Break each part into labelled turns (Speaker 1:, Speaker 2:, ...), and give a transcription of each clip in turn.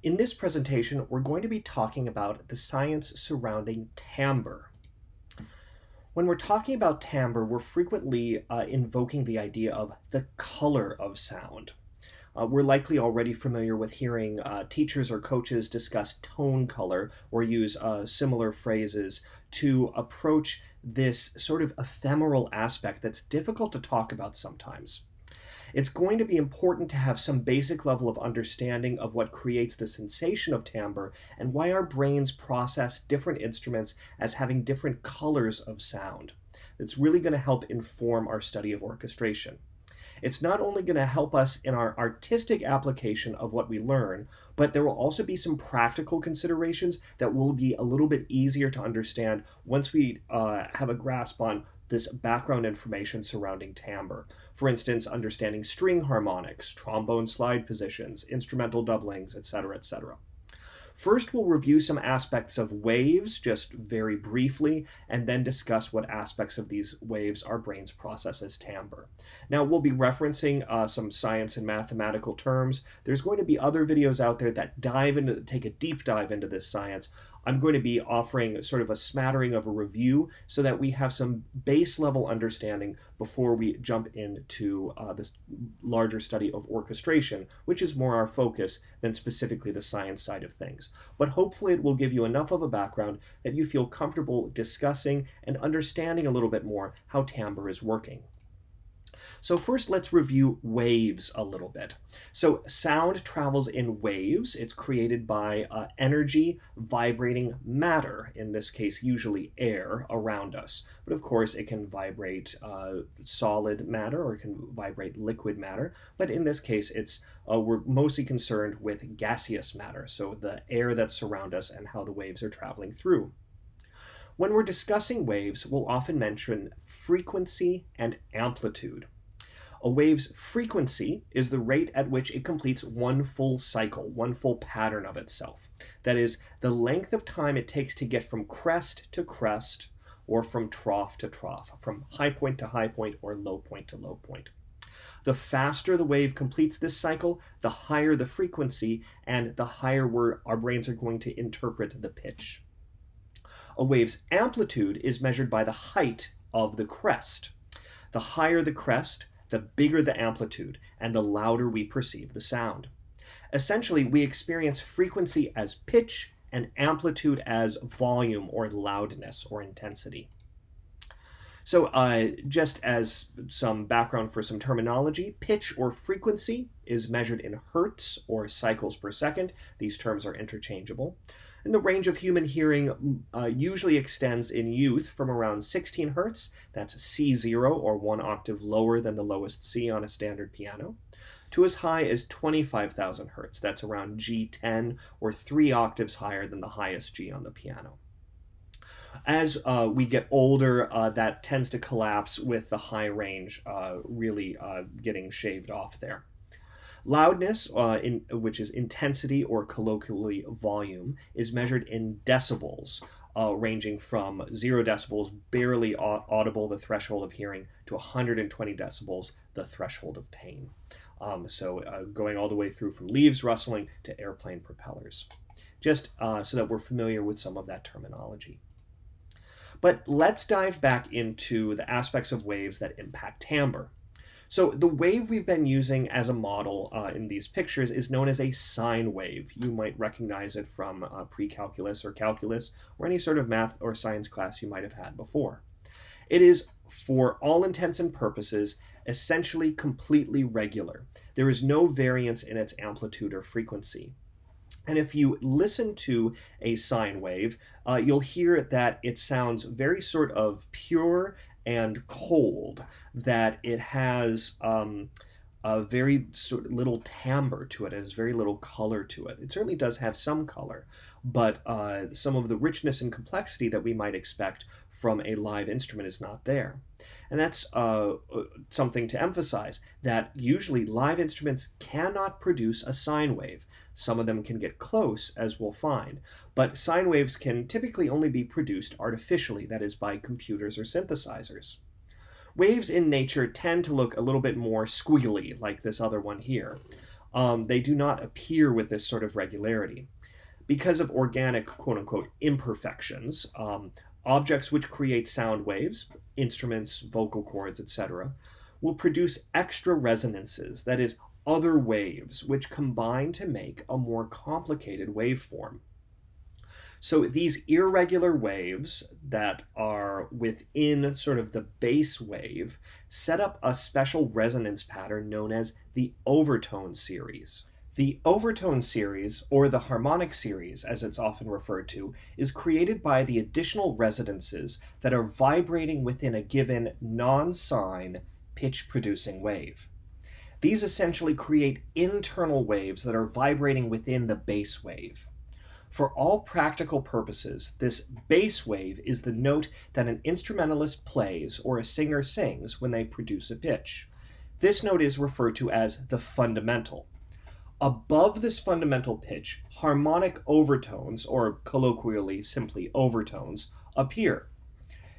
Speaker 1: In this presentation, we're going to be talking about the science surrounding timbre. When we're talking about timbre, we're frequently invoking the idea of the color of sound. We're likely already familiar with hearing teachers or coaches discuss tone color or use similar phrases to approach this sort of ephemeral aspect that's difficult to talk about sometimes. It's going to be important to have some basic level of understanding of what creates the sensation of timbre and why our brains process different instruments as having different colors of sound. It's really going to help inform our study of orchestration. It's not only going to help us in our artistic application of what we learn, but there will also be some practical considerations that will be a little bit easier to understand once we have a grasp on this background information surrounding timbre. For instance, understanding string harmonics, trombone slide positions, instrumental doublings, etc., etc. First, we'll review some aspects of waves, just very briefly, and then discuss what aspects of these waves our brains process as timbre. Now, we'll be referencing some science and mathematical terms. There's going to be other videos out there that take a deep dive into this science. I'm going to be offering sort of a smattering of a review so that we have some base level understanding before we jump into this larger study of orchestration, which is more our focus than specifically the science side of things. But hopefully it will give you enough of a background that you feel comfortable discussing and understanding a little bit more how timbre is working. So first, let's review waves a little bit. So sound travels in waves. It's created by energy vibrating matter, in this case usually air, around us. But of course it can vibrate solid matter or it can vibrate liquid matter. But in this case we're mostly concerned with gaseous matter, so the air that surrounds us and how the waves are traveling through. When we're discussing waves, we'll often mention frequency and amplitude. A wave's frequency is the rate at which it completes one full cycle, one full pattern of itself. That is, the length of time it takes to get from crest to crest, or from trough to trough, from high point to high point, or low point to low point. The faster the wave completes this cycle, the higher the frequency, and the higher our brains are going to interpret the pitch. A wave's amplitude is measured by the height of the crest. The higher the crest, the bigger the amplitude, and the louder we perceive the sound. Essentially, we experience frequency as pitch and amplitude as volume or loudness or intensity. So just as some background for some terminology, pitch or frequency is measured in hertz or cycles per second. These terms are interchangeable. And the range of human hearing usually extends in youth from around 16 hertz, that's C0 or 1 octave lower than the lowest C on a standard piano, to as high as 25,000 hertz, that's around G10 or 3 octaves higher than the highest G on the piano. As we get older, that tends to collapse with the high range really getting shaved off there. Loudness, which is intensity or colloquially volume, is measured in decibels, ranging from 0 decibels, barely audible, the threshold of hearing, to 120 decibels, the threshold of pain. Going all the way through from leaves rustling to airplane propellers, just so that we're familiar with some of that terminology. But let's dive back into the aspects of waves that impact timbre. So the wave we've been using as a model in these pictures is known as a sine wave. You might recognize it from pre-calculus or calculus or any sort of math or science class you might have had before. It is, for all intents and purposes, essentially completely regular. There is no variance in its amplitude or frequency. And if you listen to a sine wave, you'll hear that it sounds very sort of pure and cold, that it has a very sort of little timbre to it. It has very little color to it. It certainly does have some color, but some of the richness and complexity that we might expect from a live instrument is not there. And that's something to emphasize, that usually live instruments cannot produce a sine wave. Some of them can get close, as we'll find, but sine waves can typically only be produced artificially, that is by computers or synthesizers. Waves in nature tend to look a little bit more squiggly, like this other one here. They do not appear with this sort of regularity. Because of organic, quote unquote, imperfections, objects which create sound waves, instruments, vocal cords, etc., will produce extra resonances, that is, other waves, which combine to make a more complicated waveform. So these irregular waves that are within sort of the base wave set up a special resonance pattern known as the overtone series. The overtone series, or the harmonic series as it's often referred to, is created by the additional resonances that are vibrating within a given non-sine pitch-producing wave. These essentially create internal waves that are vibrating within the base wave. For all practical purposes, this base wave is the note that an instrumentalist plays or a singer sings when they produce a pitch. This note is referred to as the fundamental. Above this fundamental pitch, harmonic overtones, or colloquially simply overtones, appear.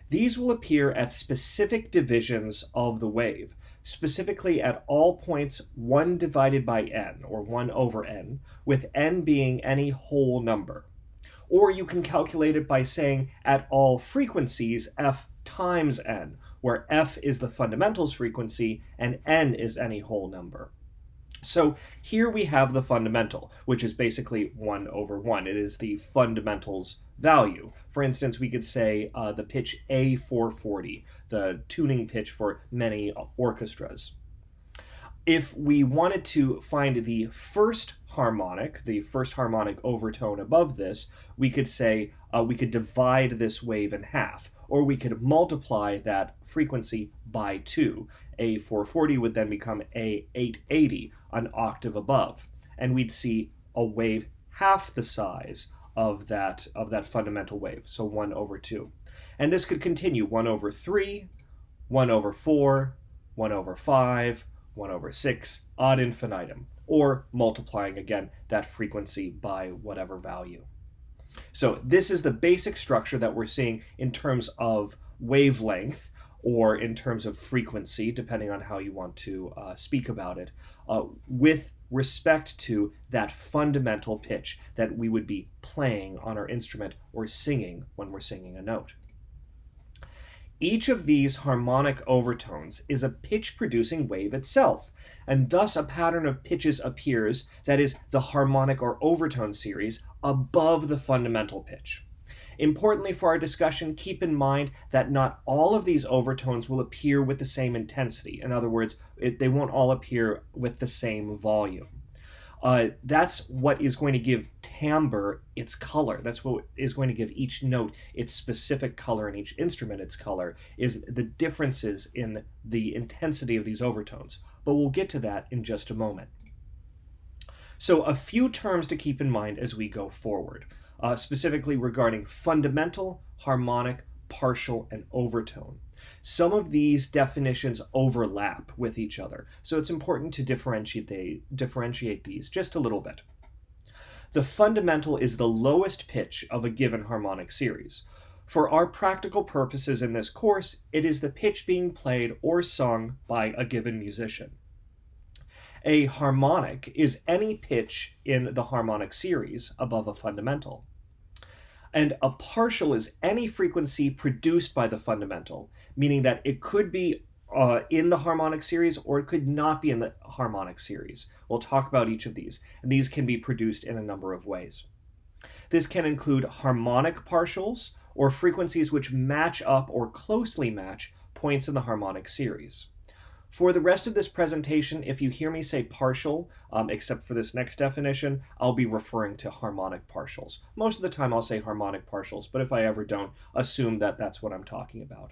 Speaker 1: These will appear at specific divisions of the wave, specifically at all points 1 divided by n, or 1 over n, with n being any whole number. Or you can calculate it by saying at all frequencies f times n, where f is the fundamental's frequency and n is any whole number. So here we have the fundamental, which is basically 1 over 1. It is the fundamental's value. For instance, we could say the pitch A440, the tuning pitch for many orchestras. If we wanted to find the first harmonic overtone above this, we could say we could divide this wave in half, or we could multiply that frequency by 2. A440 would then become A880, an octave above, and we'd see a wave half the size of that fundamental wave, so 1 over 2. And this could continue 1 over 3, 1 over 4, 1 over 5, 1 over 6, ad infinitum, or multiplying again that frequency by whatever value. So this is the basic structure that we're seeing in terms of wavelength, or in terms of frequency, depending on how you want to speak about it, with respect to that fundamental pitch that we would be playing on our instrument or singing when we're singing a note. Each of these harmonic overtones is a pitch-producing wave itself, and thus a pattern of pitches appears, that is, the harmonic or overtone series, above the fundamental pitch. Importantly for our discussion, keep in mind that not all of these overtones will appear with the same intensity. In other words, they won't all appear with the same volume. That's what is going to give timbre its color. That's what is going to give each note its specific color and each instrument its color, is the differences in the intensity of these overtones. But we'll get to that in just a moment. So a few terms to keep in mind as we go forward. Specifically regarding fundamental, harmonic, partial, and overtone. Some of these definitions overlap with each other, so it's important to differentiate these just a little bit. The fundamental is the lowest pitch of a given harmonic series. For our practical purposes in this course, it is the pitch being played or sung by a given musician. A harmonic is any pitch in the harmonic series above a fundamental. And a partial is any frequency produced by the fundamental, meaning that it could be in the harmonic series or it could not be in the harmonic series. We'll talk about each of these, and these can be produced in a number of ways. This can include harmonic partials, or frequencies which match up or closely match points in the harmonic series. For the rest of this presentation, if you hear me say partial, except for this next definition, I'll be referring to harmonic partials. Most of the time I'll say harmonic partials, but if I ever don't, assume that that's what I'm talking about.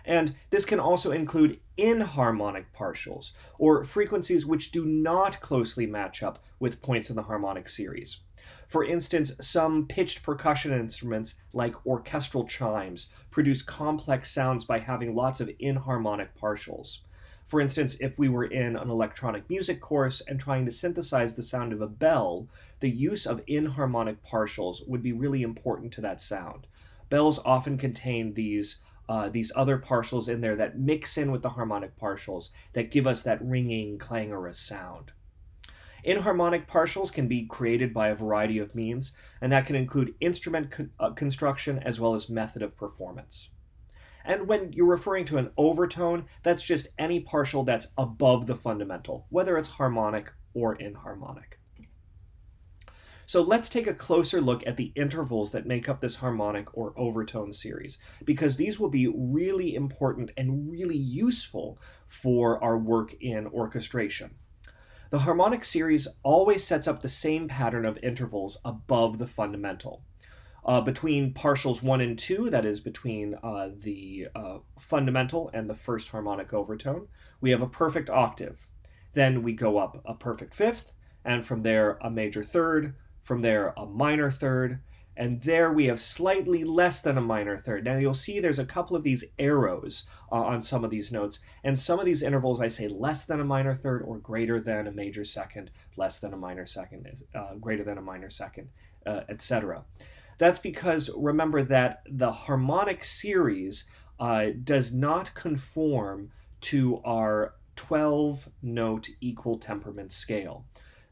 Speaker 1: And this can also include inharmonic partials, or frequencies which do not closely match up with points in the harmonic series. For instance, some pitched percussion instruments, like orchestral chimes, produce complex sounds by having lots of inharmonic partials. For instance, if we were in an electronic music course and trying to synthesize the sound of a bell, the use of inharmonic partials would be really important to that sound. Bells often contain these other partials in there that mix in with the harmonic partials that give us that ringing, clangorous sound. Inharmonic partials can be created by a variety of means, and that can include instrument construction as well as method of performance. And when you're referring to an overtone, that's just any partial that's above the fundamental, whether it's harmonic or inharmonic. So let's take a closer look at the intervals that make up this harmonic or overtone series, because these will be really important and really useful for our work in orchestration. The harmonic series always sets up the same pattern of intervals above the fundamental. Between partials 1 and 2, that is between the fundamental and the first harmonic overtone, we have a perfect octave. Then we go up a perfect fifth, and from there a major third, from there a minor third, and there we have slightly less than a minor third. Now you'll see there's a couple of these arrows on some of these notes, and some of these intervals I say less than a minor third or greater than a major second, less than a minor second, greater than a minor second, etc. That's because remember that the harmonic series does not conform to our 12-note equal temperament scale.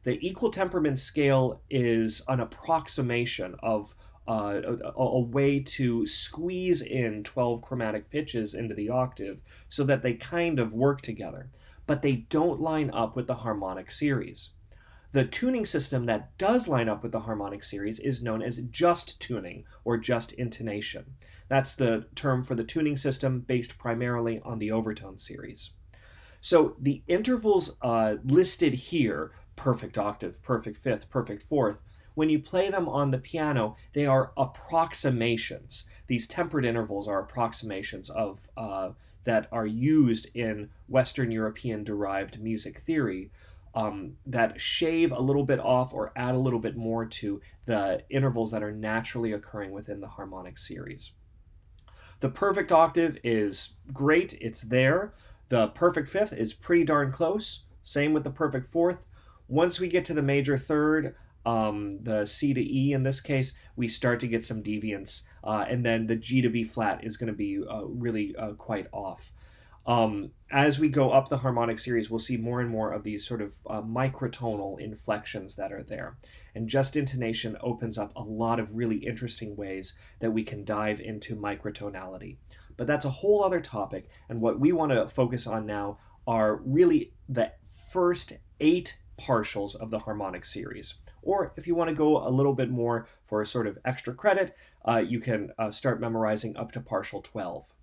Speaker 1: The equal temperament scale is an approximation of a way to squeeze in 12 chromatic pitches into the octave so that they kind of work together, but they don't line up with the harmonic series. The tuning system that does line up with the harmonic series is known as just tuning or just intonation. That's the term for the tuning system based primarily on the overtone series. So the intervals listed here, perfect octave, perfect fifth, perfect fourth, when you play them on the piano, they are approximations. These tempered intervals are approximations of that are used in Western European derived music theory that shave a little bit off or add a little bit more to the intervals that are naturally occurring within the harmonic series. The perfect octave is great, it's there. The perfect fifth is pretty darn close. Same with the perfect fourth. Once we get to the major third, the C to E in this case, we start to get some deviance, and then the G to B flat is going to be really quite off. As we go up the harmonic series, we'll see more and more of these sort of microtonal inflections that are there. And just intonation opens up a lot of really interesting ways that we can dive into microtonality. But that's a whole other topic, and what we want to focus on now are really the first 8 partials of the harmonic series. Or if you want to go a little bit more for a sort of extra credit, you can start memorizing up to partial 12.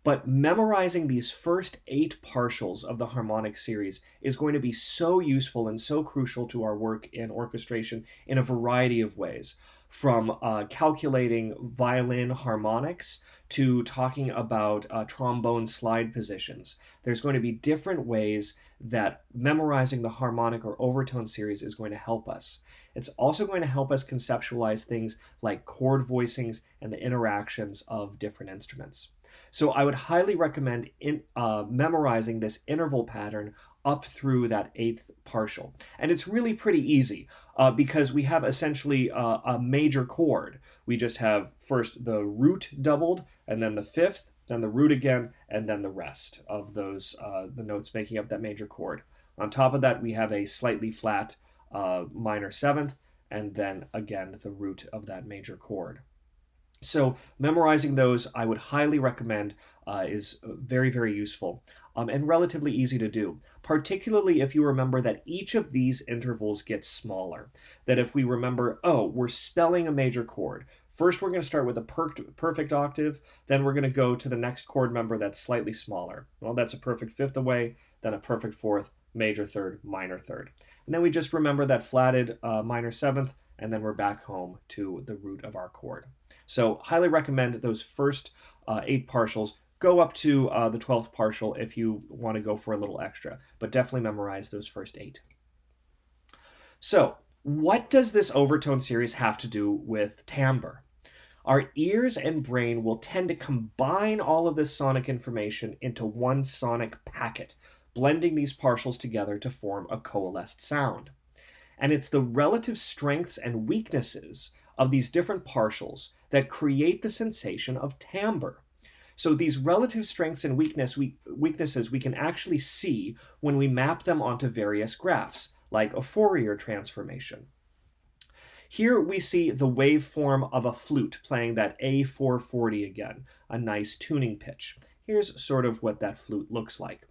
Speaker 1: But memorizing these first 8 partials of the harmonic series is going to be so useful and so crucial to our work in orchestration in a variety of ways, from calculating violin harmonics to talking about trombone slide positions. There's going to be different ways that memorizing the harmonic or overtone series is going to help us. It's also going to help us conceptualize things like chord voicings and the interactions of different instruments. So I would highly recommend memorizing this interval pattern up through that 8th partial. And it's really pretty easy because we have essentially a major chord. We just have first the root doubled, and then the fifth, then the root again, and then the rest of those, the notes making up that major chord. On top of that, we have a slightly flat minor 7th, and then again the root of that major chord. So memorizing those, I would highly recommend, is very, very useful and relatively easy to do, particularly if you remember that each of these intervals gets smaller. That if we remember, oh, we're spelling a major chord. First, we're going to start with a perfect octave, then we're going to go to the next chord member that's slightly smaller. Well, that's a perfect fifth away, then a perfect fourth, major third, minor third. And then we just remember that flatted minor 7th, and then we're back home to the root of our chord. So highly recommend those first 8 partials. Go up to the 12th partial if you want to go for a little extra, but definitely memorize those first 8. So what does this overtone series have to do with timbre? Our ears and brain will tend to combine all of this sonic information into one sonic packet, blending these partials together to form a coalesced sound. And it's the relative strengths and weaknesses of these different partials that create the sensation of timbre. So these relative strengths and weaknesses we can actually see when we map them onto various graphs, like a Fourier transformation. Here we see the waveform of a flute playing that A440 again, a nice tuning pitch. Here's sort of what that flute looks like.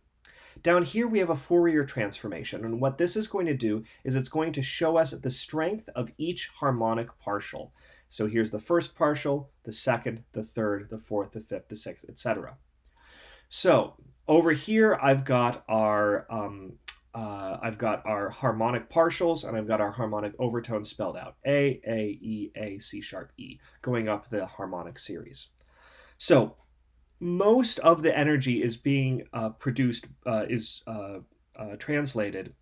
Speaker 1: Down here we have a Fourier transformation, and what this is going to do is it's going to show us the strength of each harmonic partial. So here's the first partial, the second, the third, the fourth, the fifth, the sixth, etc. So over here I've got our harmonic partials, and I've got our harmonic overtones spelled out: A, E, A, C sharp, E, going up the harmonic series. So most of the energy is being translated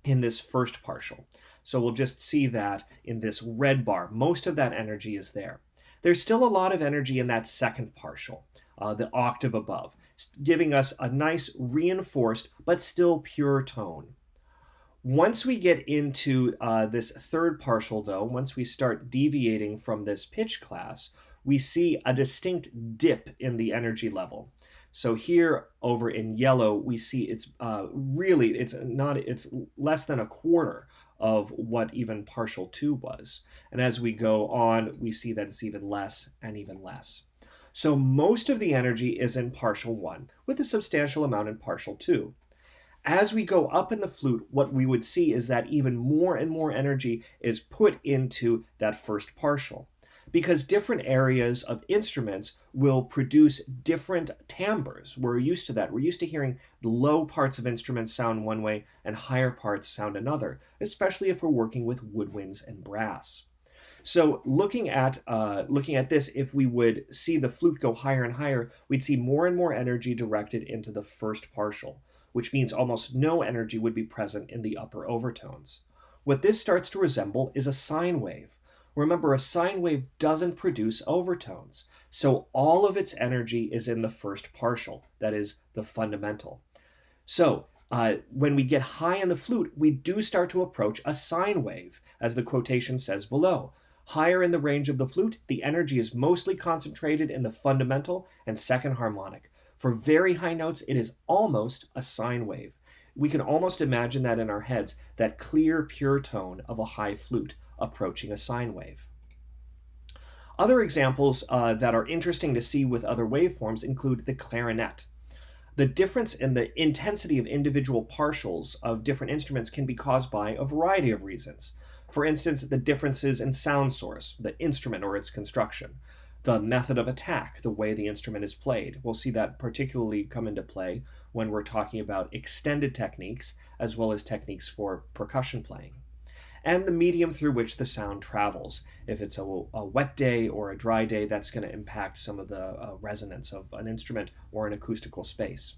Speaker 1: in this first partial. So we'll just see that in this red bar. Most of that energy is there. There's still a lot of energy in that second partial, the octave above, giving us a nice reinforced but still pure tone. Once we get into this third partial, though, once we start deviating from this pitch class, we see a distinct dip in the energy level. So here over in yellow, we see it's less than a quarter of what even partial 2 was. And as we go on, we see that it's even less and even less. So most of the energy is in partial 1, with a substantial amount in partial 2. As we go up in the flute, what we would see is that even more and more energy is put into that first partial, because different areas of instruments will produce different timbres. We're used to that. We're used to hearing the low parts of instruments sound one way and higher parts sound another, especially if we're working with woodwinds and brass. So looking at this, if we would see the flute go higher and higher, we'd see more and more energy directed into the first partial, which means almost no energy would be present in the upper overtones. What this starts to resemble is a sine wave. Remember, a sine wave doesn't produce overtones, so all of its energy is in the first partial, that is, the fundamental. So when we get high in the flute, we do start to approach a sine wave, as the quotation says below. Higher in the range of the flute, the energy is mostly concentrated in the fundamental and second harmonic. For very high notes, it is almost a sine wave. We can almost imagine that in our heads, that clear, pure tone of a high flute approaching a sine wave. Other examples that are interesting to see with other waveforms include the clarinet. The difference in the intensity of individual partials of different instruments can be caused by a variety of reasons. For instance, the differences in sound source, the instrument or its construction, the method of attack, the way the instrument is played. We'll see that particularly come into play when we're talking about extended techniques as well as techniques for percussion playing. And the medium through which the sound travels. If it's a wet day or a dry day, that's going to impact some of the resonance of an instrument or an acoustical space.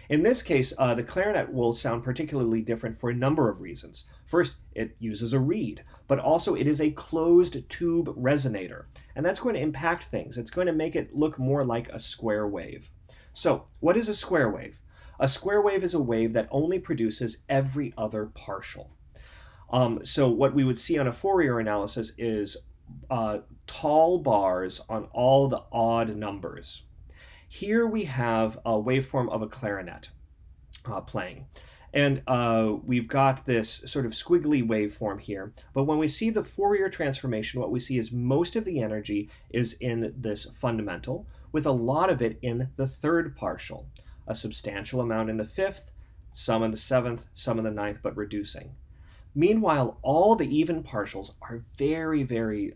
Speaker 1: In this case, the clarinet will sound particularly different for a number of reasons. First, it uses a reed, but also it is a closed tube resonator, and that's going to impact things. It's going to make it look more like a square wave. So, what is a square wave? A square wave is a wave that only produces every other partial. So what we would see on a Fourier analysis is tall bars on all the odd numbers. Here we have a waveform of a clarinet playing. And we've got this sort of squiggly waveform here. But when we see the Fourier transformation, what we see is most of the energy is in this fundamental, with a lot of it in the third partial, a substantial amount in the fifth, some in the seventh, some in the ninth, but reducing. Meanwhile, all the even partials are very, very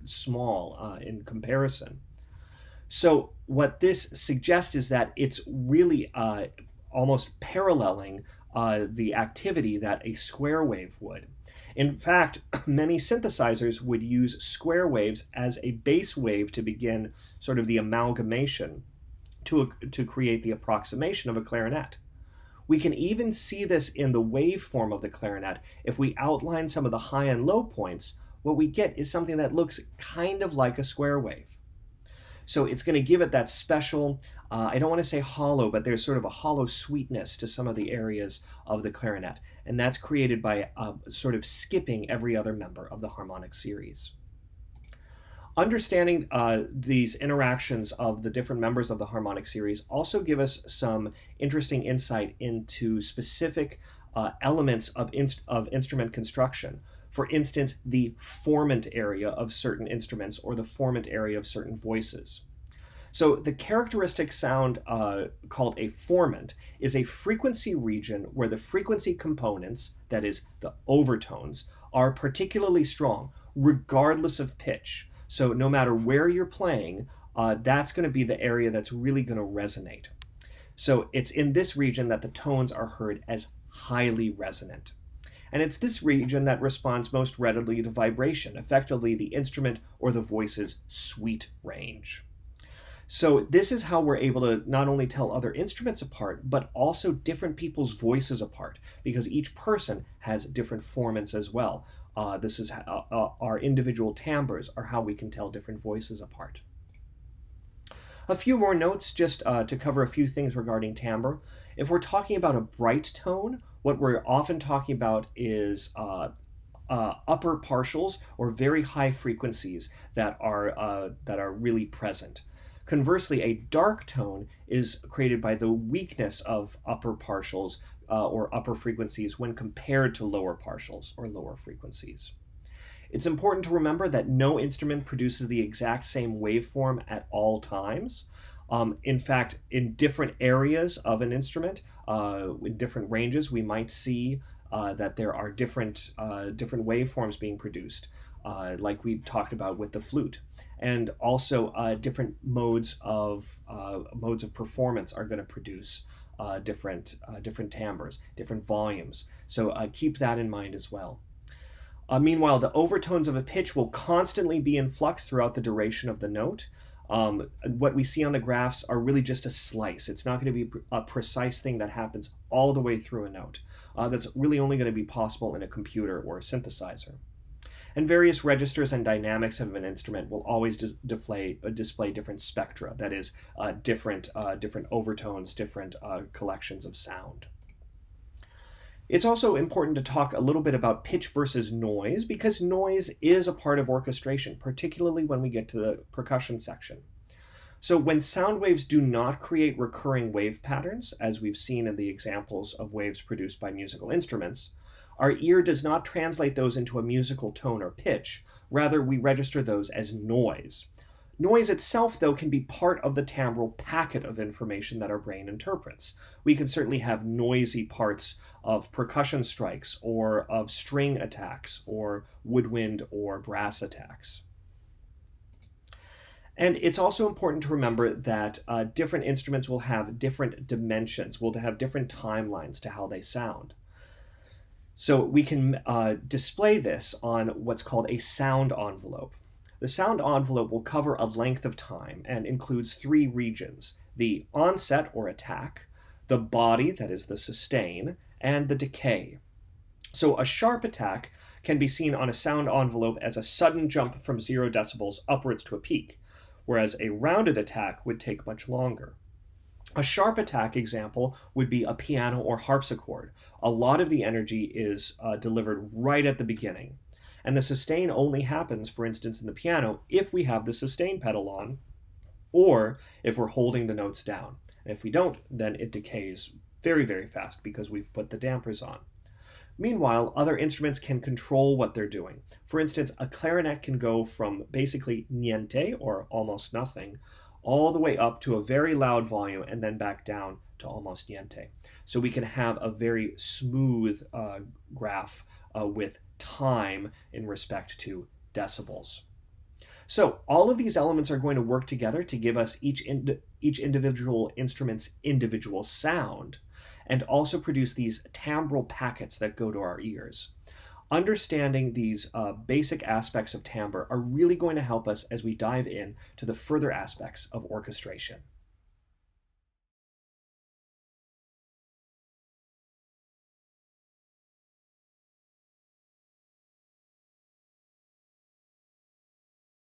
Speaker 1: small in comparison. So what this suggests is that it's really almost paralleling the activity that a square wave would. In fact, many synthesizers would use square waves as a base wave to begin sort of the amalgamation to create the approximation of a clarinet. We can even see this in the waveform of the clarinet. If we outline some of the high and low points, what we get is something that looks kind of like a square wave. So it's going to give it that special, I don't want to say hollow, but there's sort of a hollow sweetness to some of the areas of the clarinet, and that's created by sort of skipping every other member of the harmonic series. Understanding these interactions of the different members of the harmonic series also give us some interesting insight into specific elements of instrument construction. For instance, the formant area of certain instruments or the formant area of certain voices. So the characteristic sound called a formant is a frequency region where the frequency components, that is, the overtones, are particularly strong, regardless of pitch. So no matter where you're playing, that's going to be the area that's really going to resonate. So it's in this region that the tones are heard as highly resonant. And it's this region that responds most readily to vibration, effectively the instrument or the voice's sweet range. So this is how we're able to not only tell other instruments apart, but also different people's voices apart, because each person has different formants as well. This is how, our individual timbres are how we can tell different voices apart. A few more notes just to cover a few things regarding timbre. If we're talking about a bright tone, what we're often talking about is upper partials or very high frequencies that are really present. Conversely, a dark tone is created by the weakness of upper partials or upper frequencies when compared to lower partials or lower frequencies. It's important to remember that no instrument produces the exact same waveform at all times. In fact, in different areas of an instrument, in different ranges, we might see that there are different waveforms being produced, like we talked about with the flute. And also different modes of performance are going to produce different timbres, different volumes. So keep that in mind as well. Meanwhile, the overtones of a pitch will constantly be in flux throughout the duration of the note. What we see on the graphs are really just a slice. It's not going to be a precise thing that happens all the way through a note. That's really only going to be possible in a computer or a synthesizer. And various registers and dynamics of an instrument will always display different spectra, that is, different overtones, different collections of sound. It's also important to talk a little bit about pitch versus noise, because noise is a part of orchestration, particularly when we get to the percussion section. So when sound waves do not create recurring wave patterns, as we've seen in the examples of waves produced by musical instruments, our ear does not translate those into a musical tone or pitch. Rather, we register those as noise. Noise itself, though, can be part of the timbral packet of information that our brain interprets. We can certainly have noisy parts of percussion strikes or of string attacks or woodwind or brass attacks. And it's also important to remember that different instruments will have different dimensions, will have different timelines to how they sound. So we can display this on what's called a sound envelope. The sound envelope will cover a length of time and includes three regions: the onset or attack, the body, that is the sustain, and the decay. So a sharp attack can be seen on a sound envelope as a sudden jump from 0 decibels upwards to a peak, whereas a rounded attack would take much longer. A sharp attack example would be a piano or harpsichord. A lot of the energy is delivered right at the beginning. And the sustain only happens, for instance, in the piano, if we have the sustain pedal on, or if we're holding the notes down. And if we don't, then it decays very, very fast because we've put the dampers on. Meanwhile, other instruments can control what they're doing. For instance, a clarinet can go from basically niente, or almost nothing, all the way up to a very loud volume and then back down to almost niente. So we can have a very smooth graph with time in respect to decibels. So all of these elements are going to work together to give us each individual instrument's individual sound, and also produce these timbral packets that go to our ears. Understanding these basic aspects of timbre are really going to help us as we dive in to the further aspects of orchestration.